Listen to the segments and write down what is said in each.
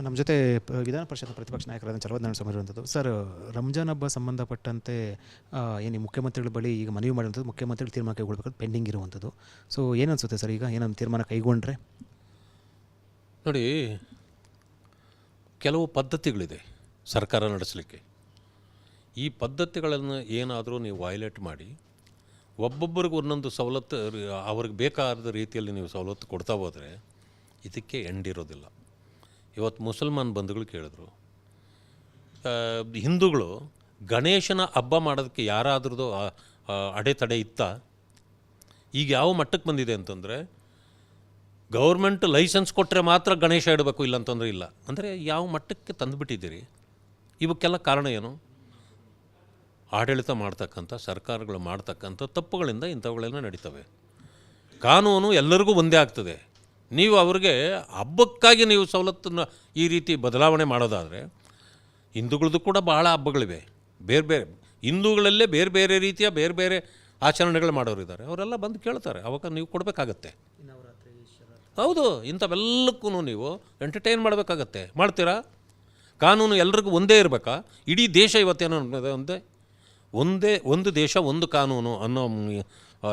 ನಮ್ಮ ಜೊತೆ ವಿಧಾನ ಪರಿಷತ್ ಪ್ರತಿಪಕ್ಷ ನಾಯಕರಾದ ಚಲವದನಾರಾಯಣ ಸ್ವಾಮಿ ಇರುವಂಥದ್ದು. ಸರ್, ರಂಜಾನ್ ಹಬ್ಬ ಸಂಬಂಧಪಟ್ಟಂತೆ ಏನು ಮುಖ್ಯಮಂತ್ರಿಗಳ ಬಳಿ ಈಗ ಮನವಿ ಮಾಡಿರುವಂಥದ್ದು, ಮುಖ್ಯಮಂತ್ರಿಗಳು ತೀರ್ಮಾನ ಕೈಗೊಳ್ಳಬೇಕಾದ್ರೆ ಪೆಂಡಿಂಗ್ ಇರುವಂಥದ್ದು. ಸೊ ಏನನ್ಸುತ್ತೆ ಸರ್, ಈಗ ಏನೊಂದು ತೀರ್ಮಾನ ಕೈಗೊಂಡ್ರೆ? ನೋಡಿ, ಕೆಲವು ಪದ್ಧತಿಗಳಿದೆ ಸರ್ಕಾರ ನಡೆಸಲಿಕ್ಕೆ. ಈ ಪದ್ಧತಿಗಳನ್ನು ಏನಾದರೂ ನೀವು ವೈಲೇಟ್ ಮಾಡಿ ಒಬ್ಬೊಬ್ಬರಿಗೂ ಒಂದೊಂದು ಸವಲತ್ತು ಅವ್ರಿಗೆ ಬೇಕಾದ ರೀತಿಯಲ್ಲಿ ನೀವು ಸವಲತ್ತು ಕೊಡ್ತಾ ಹೋದರೆ ಇದಕ್ಕೆ ಎಂಡಿರೋದಿಲ್ಲ. ಇವತ್ತು ಮುಸಲ್ಮಾನ್ ಬಂಧುಗಳು ಕೇಳಿದ್ರು, ಹಿಂದೂಗಳು ಗಣೇಶನ ಹಬ್ಬ ಮಾಡೋದಕ್ಕೆ ಯಾರಾದ್ರದ್ದು ಅಡೆತಡೆ ಇತ್ತಾ? ಈಗ ಯಾವ ಮಟ್ಟಕ್ಕೆ ಬಂದಿದೆ ಅಂತಂದರೆ, ಗೌರ್ಮೆಂಟ್ ಲೈಸೆನ್ಸ್ ಕೊಟ್ಟರೆ ಮಾತ್ರ ಗಣೇಶ ಇಡಬೇಕು, ಇಲ್ಲ ಅಂತಂದರೆ ಇಲ್ಲ. ಅಂದರೆ ಯಾವ ಮಟ್ಟಕ್ಕೆ ತಂದುಬಿಟ್ಟಿದ್ದೀರಿ? ಇವಕ್ಕೆಲ್ಲ ಕಾರಣ ಏನು? ಆಡಳಿತ ಮಾಡ್ತಕ್ಕಂಥ ಸರ್ಕಾರಗಳು ಮಾಡ್ತಕ್ಕಂಥ ತಪ್ಪುಗಳಿಂದ ಇಂಥವುಗಳೆಲ್ಲ ನಡೀತವೆ. ಕಾನೂನು ಎಲ್ಲರಿಗೂ ಒಂದೇ ಆಗ್ತದೆ. ನೀವು ಅವ್ರಿಗೆ ಹಬ್ಬಕ್ಕಾಗಿ ನೀವು ಸವಲತ್ತನ್ನು ಈ ರೀತಿ ಬದಲಾವಣೆ ಮಾಡೋದಾದರೆ, ಹಿಂದೂಗಳದ್ದು ಕೂಡ ಬಹಳ ಹಬ್ಬಗಳಿವೆ, ಬೇರೆ ಬೇರೆ ಹಿಂದೂಗಳಲ್ಲೇ ಬೇರೆ ಬೇರೆ ರೀತಿಯ ಬೇರೆ ಬೇರೆ ಆಚರಣೆಗಳು ಮಾಡೋರು ಇದ್ದಾರೆ. ಅವರೆಲ್ಲ ಬಂದು ಕೇಳ್ತಾರೆ, ಅವಾಗ ನೀವು ಕೊಡಬೇಕಾಗತ್ತೆ. ಹೌದು, ಇಂಥವೆಲ್ಲಕ್ಕೂ ನೀವು ಎಂಟರ್ಟೈನ್ ಮಾಡಬೇಕಾಗತ್ತೆ. ಮಾಡ್ತೀರಾ? ಕಾನೂನು ಎಲ್ರಿಗೂ ಒಂದೇ ಇರಬೇಕಾ? ಇಡೀ ದೇಶ ಇವತ್ತೇನೋ ಒಂದು ದೇಶ ಒಂದು ಕಾನೂನು ಅನ್ನೋ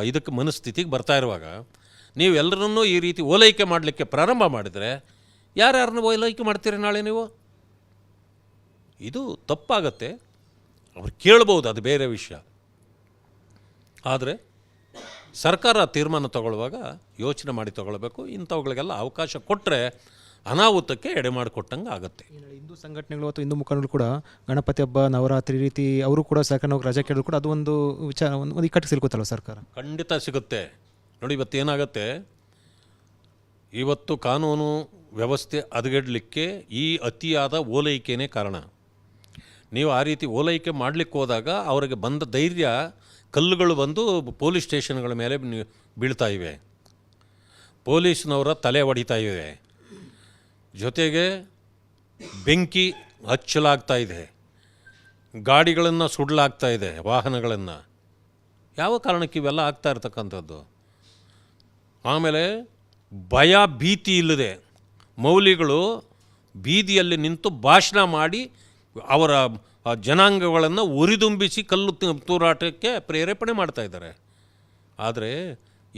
ಇದಕ್ಕೆ ಮನಸ್ಥಿತಿಗೆ ಬರ್ತಾ ಇರುವಾಗ ನೀವು ಎಲ್ಲರನ್ನೂ ಈ ರೀತಿ ಓಲೈಕೆ ಮಾಡಲಿಕ್ಕೆ ಪ್ರಾರಂಭ ಮಾಡಿದರೆ ಯಾರ್ಯಾರನ್ನ ಓಲೈಕೆ ಮಾಡ್ತೀರಿ ನಾಳೆ ನೀವು? ಇದು ತಪ್ಪಾಗತ್ತೆ. ಅವ್ರು ಕೇಳ್ಬೋದು, ಅದು ಬೇರೆ ವಿಷಯ. ಆದರೆ ಸರ್ಕಾರ ತೀರ್ಮಾನ ತಗೊಳ್ಳುವಾಗ ಯೋಚನೆ ಮಾಡಿ ತಗೊಳ್ಬೇಕು. ಇಂಥವುಗಳಿಗೆಲ್ಲ ಅವಕಾಶ ಕೊಟ್ಟರೆ ಅನಾಹುತಕ್ಕೆ ಎಡೆ ಮಾಡಿಕೊಟ್ಟಂಗೆ ಆಗುತ್ತೆ. ಹಿಂದೂ ಸಂಘಟನೆಗಳು ಅಥವಾ ಹಿಂದೂ ಮುಖಂಡರು ಕೂಡ ಗಣಪತಿ ಹಬ್ಬ, ನವರಾತ್ರಿ ರೀತಿ ಅವರು ಕೂಡ ಸರ್ಕಾರ ರಜೆ ಕೇಳಿದ್ರು ಕೂಡ ಅದು ಒಂದು ವಿಚಾರ, ಒಂದು ಇಕ್ಕಟ್ಟು ಸಿಲ್ಕೋತಲ್ಲ ಸರ್ಕಾರ? ಖಂಡಿತ ಸಿಗುತ್ತೆ. ನೋಡಿ, ಇವತ್ತೇನಾಗತ್ತೆ, ಇವತ್ತು ಕಾನೂನು ವ್ಯವಸ್ಥೆ ಹದಗೆಡಲಿಕ್ಕೆ ಈ ಅತಿಯಾದ ಓಲೈಕೆಯೇ ಕಾರಣ. ನೀವು ಆ ರೀತಿ ಓಲೈಕೆ ಮಾಡಲಿಕ್ಕೆ ಹೋದಾಗ ಅವರಿಗೆ ಬಂದ ಧೈರ್ಯ ಕಲ್ಲುಗಳು ಬಂದು ಪೊಲೀಸ್ ಸ್ಟೇಷನ್ಗಳ ಮೇಲೆ ಬೀಳ್ತಾ ಇವೆ, ಪೊಲೀಸ್ನವರ ತಲೆ ಹೊಡಿತಾ ಇವೆ, ಜೊತೆಗೆ ಬೆಂಕಿ ಹಚ್ಚಲಾಗ್ತಾ ಇದೆ, ಗಾಡಿಗಳನ್ನು ಸುಡಲಾಗ್ತಾ ಇದೆ, ವಾಹನಗಳನ್ನು. ಯಾವ ಕಾರಣಕ್ಕೆ ಇವೆಲ್ಲ ಆಗ್ತಾ ಇರ್ತಕ್ಕಂಥದ್ದು? ಆಮೇಲೆ ಭಯ ಭೀತಿ ಇಲ್ಲದೆ ಮೌಲ್ಯಗಳು ಬೀದಿಯಲ್ಲಿ ನಿಂತು ಭಾಷಣ ಮಾಡಿ ಅವರ ಜನಾಂಗಗಳನ್ನು ಉರಿದುಂಬಿಸಿ ಕಲ್ಲು ತೂರಾಟಕ್ಕೆ ಪ್ರೇರೇಪಣೆ ಮಾಡ್ತಾ ಇದ್ದಾರೆ. ಆದರೆ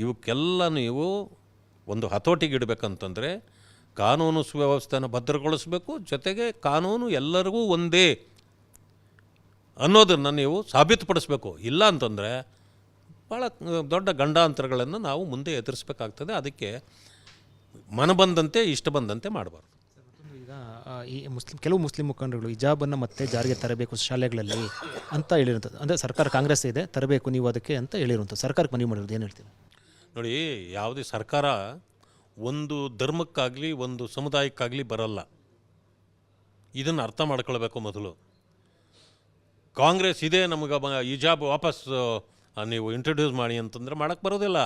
ಇವಕ್ಕೆಲ್ಲ ನೀವು ಒಂದು ಹತೋಟಿಗೆ ಇಡಬೇಕಂತಂದರೆ ಕಾನೂನು ಸುವ್ಯವಸ್ಥೆಯನ್ನು ಭದ್ರಗೊಳಿಸಬೇಕು. ಜೊತೆಗೆ ಕಾನೂನು ಎಲ್ಲರಿಗೂ ಒಂದೇ ಅನ್ನೋದನ್ನು ನೀವು ಸಾಬೀತುಪಡಿಸಬೇಕು. ಇಲ್ಲ ಅಂತಂದರೆ ಭಾಳ ದೊಡ್ಡ ಗಂಡಾಂತರಗಳನ್ನು ನಾವು ಮುಂದೆ ಎದುರಿಸಬೇಕಾಗ್ತದೆ. ಅದಕ್ಕೆ ಮನ ಬಂದಂತೆ ಇಷ್ಟ ಬಂದಂತೆ ಮಾಡಬಾರ್ದು. ಈಗ ಈ ಕೆಲವು ಮುಸ್ಲಿಂ ಮುಖಂಡರುಗಳು ಹಿಜಾಬನ್ನು ಮತ್ತೆ ಜಾರಿಗೆ ತರಬೇಕು ಶಾಲೆಗಳಲ್ಲಿ ಅಂತ ಹೇಳಿರುವಂಥದ್ದು. ಅಂದರೆ ಸರ್ಕಾರ ಕಾಂಗ್ರೆಸ್ ಇದೆ, ತರಬೇಕು ನೀವು ಅದಕ್ಕೆ ಅಂತ ಹೇಳಿರುವಂಥದ್ದು. ಸರ್ಕಾರಕ್ಕೆ ಮನವಿ ಮಾಡಿರೋದು ಏನು ಹೇಳ್ತೀವಿ? ನೋಡಿ, ಯಾವುದೇ ಸರ್ಕಾರ ಒಂದು ಧರ್ಮಕ್ಕಾಗಲಿ ಒಂದು ಸಮುದಾಯಕ್ಕಾಗಲಿ ಬರಲ್ಲ. ಇದನ್ನು ಅರ್ಥ ಮಾಡ್ಕೊಳ್ಬೇಕು ಮೊದಲು. ಕಾಂಗ್ರೆಸ್ ಇದೆ, ನಮಗೆ ಹಿಜಾಬ್ ವಾಪಸ್ ನೀವು ಇಂಟ್ರೊಡ್ಯೂಸ್ ಮಾಡಿ ಅಂತಂದರೆ ಮಾಡೋಕ್ಕೆ ಬರೋದಿಲ್ಲ.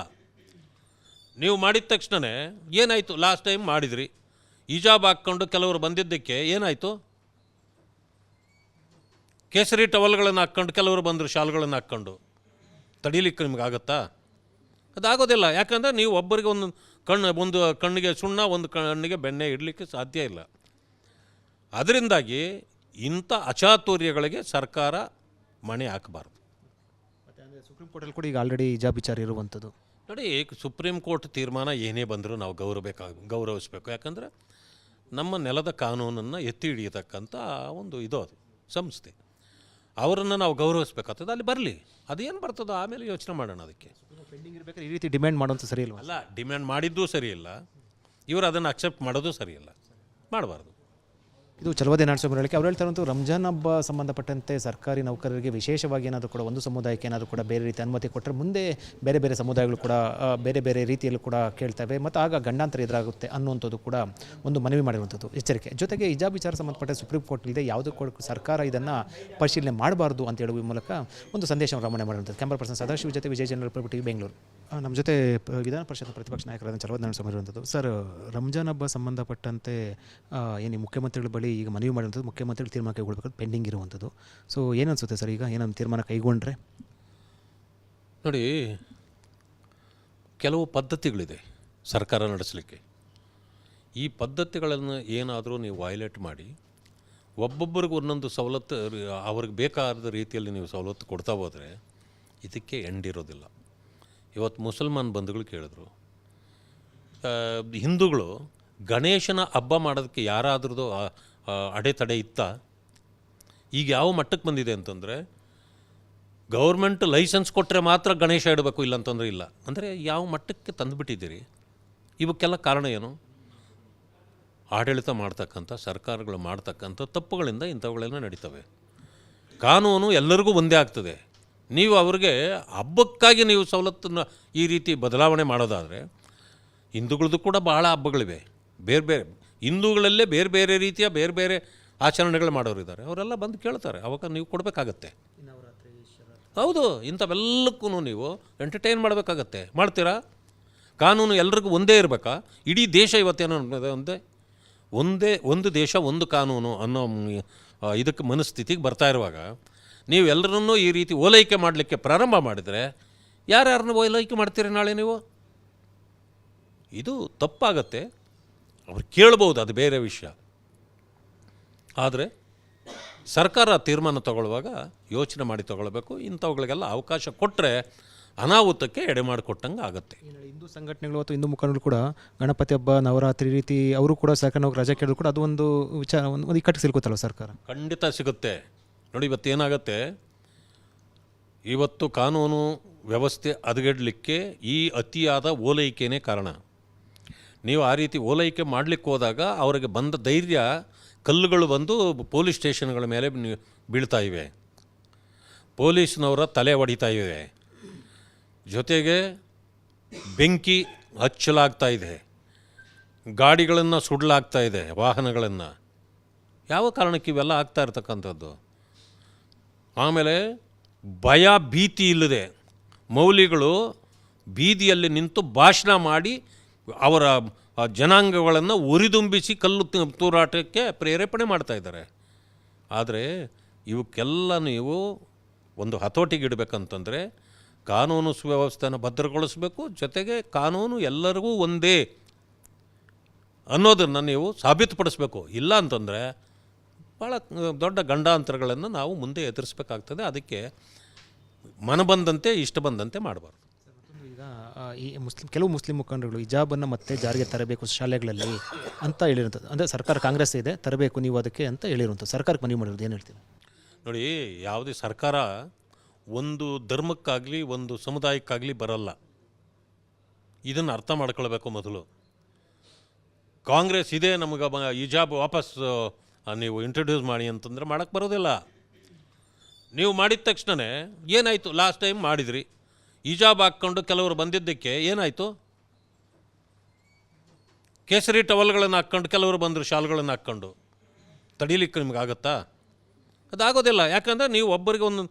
ನೀವು ಮಾಡಿದ ತಕ್ಷಣವೇ ಏನಾಯಿತು? ಲಾಸ್ಟ್ ಟೈಮ್ ಮಾಡಿದ್ರಿ, ಹಿಜಾಬ್ ಹಾಕ್ಕೊಂಡು ಕೆಲವರು ಬಂದಿದ್ದಕ್ಕೆ ಏನಾಯಿತು? ಕೇಸರಿ ಟವಲ್ಗಳನ್ನು ಹಾಕ್ಕೊಂಡು ಕೆಲವರು ಬಂದರು, ಶಾಲ್ಗಳನ್ನು ಹಾಕ್ಕೊಂಡು. ತಡೀಲಿಕ್ಕೆ ನಿಮಗಾಗತ್ತಾ? ಅದಾಗೋದಿಲ್ಲ. ಯಾಕಂದರೆ ನೀವು ಒಬ್ಬರಿಗೆ ಒಂದು ಕಣ್ಣಿಗೆ ಸುಣ್ಣ, ಒಂದು ಕಣ್ಣಿಗೆ ಬೆಣ್ಣೆ ಇಡಲಿಕ್ಕೆ ಸಾಧ್ಯ ಇಲ್ಲ. ಅದರಿಂದಾಗಿ ಇಂಥ ಅಚಾತುರ್ಯಗಳಿಗೆ ಸರ್ಕಾರ ಮಣೆ ಹಾಕಬಾರ್ದು. ಸುಪ್ರೀಂ ಕೋರ್ಟಲ್ಲಿ ಕೂಡ ಈಗ ಆಲ್ರೆಡಿ ಹಿಜಾಬ್ ವಿಚಾರ ಇರುವಂಥದ್ದು. ನೋಡಿ, ಸುಪ್ರೀಂ ಕೋರ್ಟ್ ತೀರ್ಮಾನ ಏನೇ ಬಂದರೂ ನಾವು ಗೌರವಿಸಬೇಕು. ಯಾಕಂದರೆ ನಮ್ಮ ನೆಲದ ಕಾನೂನನ್ನು ಎತ್ತಿ ಹಿಡಿಯತಕ್ಕಂಥ ಒಂದು ಅದು ಸಂಸ್ಥೆ, ಅವರನ್ನು ನಾವು ಗೌರವಿಸಬೇಕಾಗ್ತದೆ. ಅಲ್ಲಿ ಬರಲಿ, ಅದೇನು ಬರ್ತದೋ ಆಮೇಲೆ ಯೋಚನೆ ಮಾಡೋಣ. ಅದಕ್ಕೆ ಪೆಂಡಿಂಗ್ ಇರಬೇಕಾದ್ರೆ ಈ ರೀತಿ ಡಿಮ್ಯಾಂಡ್ ಮಾಡೋದು ಸರಿ ಇಲ್ವಾ? ಅಲ್ಲ, ಡಿಮ್ಯಾಂಡ್ ಮಾಡಿದ್ದೂ ಸರಿ ಇಲ್ಲ, ಇವರು ಅದನ್ನು ಅಕ್ಸೆಪ್ಟ್ ಮಾಡೋದು ಸರಿ ಇಲ್ಲ, ಮಾಡಬಾರ್ದು. ಇದು ಚಲವದನಾರಾಯಣ ಸ್ವಾಮಿ ಹೇಳಿಕೆ. ಅವ್ರು ಹೇಳ್ತಾರಂತೂ ರಂಜಾನ್ ಹಬ್ಬ ಸಂಬಂಧಪಟ್ಟಂತೆ ಸರ್ಕಾರಿ ನೌಕರರಿಗೆ ವಿಶೇಷವಾಗಿ ಏನಾದರೂ ಕೂಡ ಒಂದು ಸಮುದಾಯಕ್ಕೆ ಏನಾದರೂ ಕೂಡ ಬೇರೆ ರೀತಿ ಅನುಮತಿ ಕೊಟ್ಟರೆ ಮುಂದೆ ಬೇರೆ ಬೇರೆ ಸಮುದಾಯಗಳು ಕೂಡ ಬೇರೆ ಬೇರೆ ರೀತಿಯಲ್ಲೂ ಕೂಡ ಕೇಳ್ತವೆ ಮತ್ತು ಆಗ ಗಂಡಾಂತರ ಎದುರಾಗುತ್ತೆ ಅನ್ನುವಂಥದ್ದು ಕೂಡ ಒಂದು ಮನವಿ ಮಾಡಿರುವಂಥದ್ದು ಎಚ್ಚರಿಕೆ. ಜೊತೆಗೆ ಹಿಜಾಬ್ ವಿಚಾರ ಸಂಬಂಧಪಟ್ಟ ಸುಪ್ರೀಂ ಕೋರ್ಟ್ ಇದೆ, ಯಾವುದೂ ಕೂಡ ಸರ್ಕಾರ ಇದನ್ನು ಪರಿಶೀಲನೆ ಮಾಡಬಾರ್ದು ಅಂತ ಹೇಳುವ ಮೂಲಕ ಒಂದು ಸಂದೇಶವನ್ನು ರವಾನೆ ಮಾಡಿರುವಂಥದ್ದು. ಕ್ಯಾಮರಾ ಪರ್ಸನ್ ಸದಾಶಿವ ಜೊತೆ ವಿಜಯ್ ಜನರಲ್ ಟಿವಿ, ಬೆಂಗಳೂರು. ನಮ್ಮ ಜೊತೆ ವಿಧಾನ ಪರಿಷತ್ ಪ್ರತಿಪಕ್ಷ ನಾಯಕರಾದ ಚಲವದನಾರಾಯಣ ಸ್ವಾಮಿ ಇರುವಂಥದ್ದು. ಸರ್, ರಂಜಾನ್ ಹಬ್ಬ ಸಂಬಂಧಪಟ್ಟಂತೆ ಏನು ಮುಖ್ಯಮಂತ್ರಿಗಳ ಬಳಿ ಈಗ ಮನವಿ ಮಾಡಿರುವಂಥದ್ದು, ಮುಖ್ಯಮಂತ್ರಿಗಳು ತೀರ್ಮಾನ ಕೈಗೊಳ್ಳಬೇಕಾದ್ರೆ ಪೆಂಡಿಂಗ್ ಇರುವಂಥದ್ದು. ಸೊ ಏನನ್ಸುತ್ತೆ ಸರ್, ಈಗ ಏನೊಂದು ತೀರ್ಮಾನ ಕೈಗೊಂಡ್ರೆ? ನೋಡಿ, ಕೆಲವು ಪದ್ಧತಿಗಳಿದೆ ಸರ್ಕಾರ ನಡೆಸಲಿಕ್ಕೆ. ಈ ಪದ್ಧತಿಗಳನ್ನು ಏನಾದರೂ ನೀವು ವೈಲೇಟ್ ಮಾಡಿ ಒಬ್ಬೊಬ್ಬರಿಗೆ ಒಂದೊಂದು ಸವಲತ್ತು ಅವ್ರಿಗೆ ಬೇಕಾದ ರೀತಿಯಲ್ಲಿ ನೀವು ಸವಲತ್ತು ಕೊಡ್ತಾ ಹೋದರೆ ಇದಕ್ಕೆ ಎಂಡಿರೋದಿಲ್ಲ. ಇವತ್ತು ಮುಸಲ್ಮಾನ್ ಬಂಧುಗಳು ಕೇಳಿದ್ರು, ಹಿಂದೂಗಳು ಗಣೇಶನ ಹಬ್ಬ ಮಾಡೋದಕ್ಕೆ ಯಾರಾದ್ರದ್ದು ಅಡೆತಡೆ ಇತ್ತಾ? ಈಗ ಯಾವ ಮಟ್ಟಕ್ಕೆ ಬಂದಿದೆ ಅಂತಂದರೆ ಗೌರ್ಮೆಂಟ್ ಲೈಸೆನ್ಸ್ ಕೊಟ್ಟರೆ ಮಾತ್ರ ಗಣೇಶ ಇಡಬೇಕು, ಇಲ್ಲ ಅಂತಂದರೆ ಇಲ್ಲ. ಅಂದರೆ ಯಾವ ಮಟ್ಟಕ್ಕೆ ತಂದುಬಿಟ್ಟಿದ್ದೀರಿ? ಇವಕ್ಕೆಲ್ಲ ಕಾರಣ ಏನು? ಆಡಳಿತ ಮಾಡ್ತಕ್ಕಂಥ ಸರ್ಕಾರಗಳು ಮಾಡ್ತಕ್ಕಂಥ ತಪ್ಪುಗಳಿಂದ ಇಂಥವುಗಳೆಲ್ಲ ನಡೀತವೆ. ಕಾನೂನು ಎಲ್ಲರಿಗೂ ಒಂದೇ ಆಗ್ತದೆ. ನೀವು ಅವ್ರಿಗೆ ಹಬ್ಬಕ್ಕಾಗಿ ನೀವು ಸವಲತ್ತನ್ನು ಈ ರೀತಿ ಬದಲಾವಣೆ ಮಾಡೋದಾದರೆ, ಹಿಂದೂಗಳದ್ದು ಕೂಡ ಬಹಳ ಹಬ್ಬಗಳಿವೆ, ಬೇರೆ ಬೇರೆ ಹಿಂದೂಗಳಲ್ಲೇ ಬೇರೆ ಬೇರೆ ರೀತಿಯ ಬೇರೆ ಬೇರೆ ಆಚರಣೆಗಳು ಮಾಡೋರಿದ್ದಾರೆ. ಅವರೆಲ್ಲ ಬಂದು ಕೇಳ್ತಾರೆ, ಅವಾಗ ನೀವು ಕೊಡಬೇಕಾಗತ್ತೆ. ಹೌದು, ಇಂಥವೆಲ್ಲಕ್ಕೂ ನೀವು ಎಂಟರ್ಟೈನ್ ಮಾಡಬೇಕಾಗತ್ತೆ. ಮಾಡ್ತೀರಾ? ಕಾನೂನು ಎಲ್ರಿಗೂ ಒಂದೇ ಇರಬೇಕಾ? ಇಡೀ ದೇಶ ಇವತ್ತೇನೋ ಒಂದು ದೇಶ ಒಂದು ಕಾನೂನು ಅನ್ನೋ ಇದಕ್ಕೆ ಮನಸ್ಥಿತಿಗೆ ಬರ್ತಾ ಇರುವಾಗ ನೀವು ಎಲ್ಲರನ್ನೂ ಈ ರೀತಿ ಓಲೈಕೆ ಮಾಡಲಿಕ್ಕೆ ಪ್ರಾರಂಭ ಮಾಡಿದರೆ ಯಾರ್ಯಾರನ್ನ ಓಲೈಕೆ ಮಾಡ್ತೀರಿ ನಾಳೆ ನೀವು? ಇದು ತಪ್ಪಾಗತ್ತೆ. ಅವ್ರು ಕೇಳ್ಬೋದು, ಅದು ಬೇರೆ ವಿಷಯ. ಆದರೆ ಸರ್ಕಾರ ತೀರ್ಮಾನ ತಗೊಳ್ಳುವಾಗ ಯೋಚನೆ ಮಾಡಿ ತಗೊಳ್ಬೇಕು. ಇಂಥವುಗಳಿಗೆಲ್ಲ ಅವಕಾಶ ಕೊಟ್ಟರೆ ಅನಾಹುತಕ್ಕೆ ಎಡೆ ಮಾಡಿಕೊಟ್ಟಂಗೆ ಆಗುತ್ತೆ. ಹಿಂದೂ ಸಂಘಟನೆಗಳು ಅಥವಾ ಹಿಂದೂ ಮುಖಂಡರು ಕೂಡ ಗಣಪತಿ ಹಬ್ಬ, ನವರಾತ್ರಿ ರೀತಿ ಅವರು ಕೂಡ ಸರ್ಕಾರ ರಜೆ ಕೇಳಿದ್ರು ಕೂಡ ಅದು ಒಂದು ವಿಚಾರ, ಒಂದು ಇಕ್ಕಟ್ಟಿಗೆ ಸಿಲ್ಕೋತಲ್ಲ ಸರ್ಕಾರ. ಖಂಡಿತ ಸಿಗುತ್ತೆ. ನೋಡಿ, ಇವತ್ತೇನಾಗತ್ತೆ, ಇವತ್ತು ಕಾನೂನು ವ್ಯವಸ್ಥೆ ಹದಗೆಡಲಿಕ್ಕೆ ಈ ಅತಿಯಾದ ಓಲೈಕೆನೇ ಕಾರಣ. ನೀವು ಆ ರೀತಿ ಓಲೈಕೆ ಮಾಡಲಿಕ್ಕೆ ಹೋದಾಗ ಅವರಿಗೆ ಬಂದ ಧೈರ್ಯ ಕಲ್ಲುಗಳು ಬಂದು ಪೊಲೀಸ್ ಸ್ಟೇಷನ್ಗಳ ಮೇಲೆ ಬೀಳ್ತಾ ಇವೆ, ಪೊಲೀಸ್ನವರ ತಲೆ ಹೊಡಿತಾ ಇವೆ, ಜೊತೆಗೆ ಬೆಂಕಿ ಹಚ್ಚಲಾಗ್ತಾ ಇದೆ, ಗಾಡಿಗಳನ್ನು ಸುಡಲಾಗ್ತಾ ಇದೆ, ವಾಹನಗಳನ್ನು. ಯಾವ ಕಾರಣಕ್ಕೆ ಇವೆಲ್ಲ ಆಗ್ತಾ ಇರ್ತಕ್ಕಂಥದ್ದು? ಆಮೇಲೆ ಭಯ ಭೀತಿ ಇಲ್ಲದೆ ಮೌಲ್ಯಗಳು ಬೀದಿಯಲ್ಲಿ ನಿಂತು ಭಾಷಣ ಮಾಡಿ ಅವರ ಜನಾಂಗಗಳನ್ನು ಉರಿದುಂಬಿಸಿ ಕಲ್ಲು ತೂರಾಟಕ್ಕೆ ಪ್ರೇರೇಪಣೆ ಮಾಡ್ತಾಯಿದ್ದಾರೆ. ಆದರೆ ಇವಕ್ಕೆಲ್ಲ ನೀವು ಒಂದು ಹತೋಟಿಗೆ ಇಡಬೇಕಂತಂದರೆ ಕಾನೂನು ಸುವ್ಯವಸ್ಥೆನ ಭದ್ರಗೊಳಿಸಬೇಕು. ಜೊತೆಗೆ ಕಾನೂನು ಎಲ್ಲರಿಗೂ ಒಂದೇ ಅನ್ನೋದನ್ನು ನೀವು ಸಾಬೀತುಪಡಿಸಬೇಕು. ಇಲ್ಲ ಅಂತಂದರೆ ಭಾಳ ದೊಡ್ಡ ಗಂಡಾಂತರಗಳನ್ನು ನಾವು ಮುಂದೆ ಎದುರಿಸಬೇಕಾಗ್ತದೆ. ಅದಕ್ಕೆ ಮನಬಂದಂತೆ ಇಷ್ಟ ಬಂದಂತೆ ಮಾಡಬಾರ್ದು. ಈಗ ಈ ಕೆಲವು ಮುಸ್ಲಿಂ ಮುಖಂಡರುಗಳು ಹಿಜಾಬನ್ನು ಮತ್ತೆ ಜಾರಿಗೆ ತರಬೇಕು ಶಾಲೆಗಳಲ್ಲಿ ಅಂತ ಹೇಳಿರುವಂಥದ್ದು. ಅಂದರೆ ಸರ್ಕಾರ ಕಾಂಗ್ರೆಸ್ ಇದೆ, ತರಬೇಕು ನೀವು ಅದಕ್ಕೆ ಅಂತ ಹೇಳಿರುವಂಥದ್ದು. ಸರ್ಕಾರಕ್ಕೆ ಮನವಿ ಮಾಡಿರೋದು ಏನು ಹೇಳ್ತೀವಿ? ನೋಡಿ, ಯಾವುದೇ ಸರ್ಕಾರ ಒಂದು ಧರ್ಮಕ್ಕಾಗಲಿ ಒಂದು ಸಮುದಾಯಕ್ಕಾಗಲಿ ಬರಲ್ಲ. ಇದನ್ನು ಅರ್ಥ ಮಾಡ್ಕೊಳ್ಬೇಕು ಮೊದಲು. ಕಾಂಗ್ರೆಸ್ ಇದೆ, ನಮಗೆ ಹಿಜಾಬ್ ವಾಪಸ್ ನೀವು ಇಂಟ್ರೊಡ್ಯೂಸ್ ಮಾಡಿ ಅಂತಂದರೆ ಮಾಡೋಕ್ಕೆ ಬರೋದಿಲ್ಲ. ನೀವು ಮಾಡಿದ ತಕ್ಷಣವೇ ಏನಾಯಿತು? ಲಾಸ್ಟ್ ಟೈಮ್ ಮಾಡಿದ್ರಿ, ಹಿಜಾಬ್ ಹಾಕ್ಕೊಂಡು ಕೆಲವರು ಬಂದಿದ್ದಕ್ಕೆ ಏನಾಯಿತು? ಕೇಸರಿ ಟವಲ್ಗಳನ್ನು ಹಾಕ್ಕೊಂಡು ಕೆಲವರು ಬಂದರು, ಶಾಲ್ಗಳನ್ನು ಹಾಕ್ಕೊಂಡು. ತಡೀಲಿಕ್ಕೆ ನಿಮಗಾಗತ್ತಾ? ಅದಾಗೋದಿಲ್ಲ. ಯಾಕಂದರೆ ನೀವು ಒಬ್ಬರಿಗೆ ಒಂದು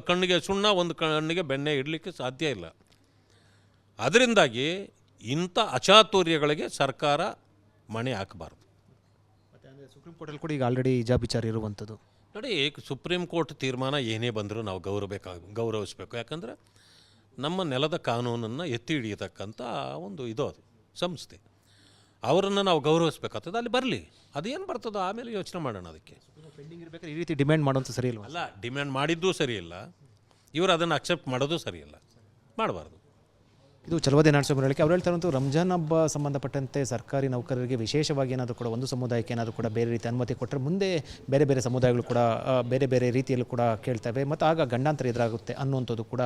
ಕಣ್ಣಿಗೆ ಸುಣ್ಣ, ಒಂದು ಕಣ್ಣಿಗೆ ಬೆಣ್ಣೆ ಇಡಲಿಕ್ಕೆ ಸಾಧ್ಯ ಇಲ್ಲ. ಅದರಿಂದಾಗಿ ಇಂಥ ಅಚಾತುರ್ಯಗಳಿಗೆ ಸರ್ಕಾರ ಮಣೆ ಹಾಕಬಾರ್ದು. ಸುಪ್ರೀಂ ಕೋರ್ಟಲ್ಲಿ ಕೂಡ ಈಗ ಆಲ್ರೆಡಿ ಹಿಜಾಬ್ ವಿಚಾರ ಇರುವಂಥದ್ದು. ನೋಡಿ, ಸುಪ್ರೀಂ ಕೋರ್ಟ್ ತೀರ್ಮಾನ ಏನೇ ಬಂದರೂ ನಾವು ಗೌರವಿಸಬೇಕು. ಯಾಕಂದರೆ ನಮ್ಮ ನೆಲದ ಕಾನೂನನ್ನು ಎತ್ತಿ ಹಿಡಿಯತಕ್ಕಂಥ ಒಂದು ಅದು ಸಂಸ್ಥೆ, ಅವರನ್ನು ನಾವು ಗೌರವಿಸಬೇಕಾಗ್ತದೆ. ಅಲ್ಲಿ ಬರಲಿ, ಅದೇನು ಬರ್ತದೋ ಆಮೇಲೆ ಯೋಚನೆ ಮಾಡೋಣ. ಅದಕ್ಕೆ ಪೆಂಡಿಂಗ್ ಇರಬೇಕಾದ್ರೆ ಈ ರೀತಿ ಡಿಮ್ಯಾಂಡ್ ಮಾಡೋದು ಸರಿ ಇಲ್ವಾ? ಅಲ್ಲ, ಡಿಮ್ಯಾಂಡ್ ಮಾಡಿದ್ದೂ ಸರಿ ಇಲ್ಲ, ಇವರು ಅದನ್ನು ಅಕ್ಸೆಪ್ಟ್ ಮಾಡೋದು ಸರಿ ಇಲ್ಲ, ಮಾಡಬಾರ್ದು. ಇದು ಚಲವಾದಿ ನಾಡಿಸೋ ಹೇಳಿಕೆ. ಅವ್ರು ಹೇಳ್ತಾ ಇರುವಂಥ ರಂಜಾನ್ ಹಬ್ಬ ಸಂಬಂಧಪಟ್ಟಂತೆ ಸರ್ಕಾರಿ ನೌಕರರಿಗೆ ವಿಶೇಷವಾಗಿ ಏನಾದರೂ ಕೂಡ ಒಂದು ಸಮುದಾಯಕ್ಕೆ ಏನಾದರೂ ಕೂಡ ಬೇರೆ ರೀತಿ ಅನುಮತಿ ಕೊಟ್ಟರೆ ಮುಂದೆ ಬೇರೆ ಬೇರೆ ಸಮುದಾಯಗಳು ಕೂಡ ಬೇರೆ ಬೇರೆ ರೀತಿಯಲ್ಲೂ ಕೂಡ ಕೇಳ್ತವೆ ಮತ್ತು ಆಗ ಗಂಡಾಂತರ ಎದುರಾಗುತ್ತೆ ಅನ್ನುವಂಥದ್ದು ಕೂಡ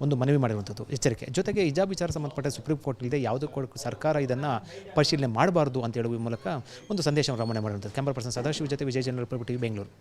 ಒಂದು ಮನವಿ ಮಾಡಿರುವಂಥದ್ದು ಎಚ್ಚರಿಕೆ. ಜೊತೆಗೆ ಹಿಜಾಬ್ ವಿಚಾರ ಸಂಬಂಧಪಟ್ಟ ಸುಪ್ರೀಂ ಕೋರ್ಟ್ ಇದೆ, ಯಾವುದೂ ಕೂಡ ಸರ್ಕಾರ ಇದನ್ನು ಪರಿಶೀಲನೆ ಮಾಡಬಾರ್ದು ಅಂತ ಹೇಳುವ ಮೂಲಕ ಒಂದು ಸಂದೇಶವನ್ನು ರವಾನೆ ಮಾಡಿರುವಂಥದ್ದು. ಕ್ಯಾಮರಾ ಪರ್ಸನ್ ಸದಾಶಿವ ಜೊತೆ ವಿಜಯ ಜನರಲ್ ಟಿವಿ, ಬೆಂಗಳೂರು.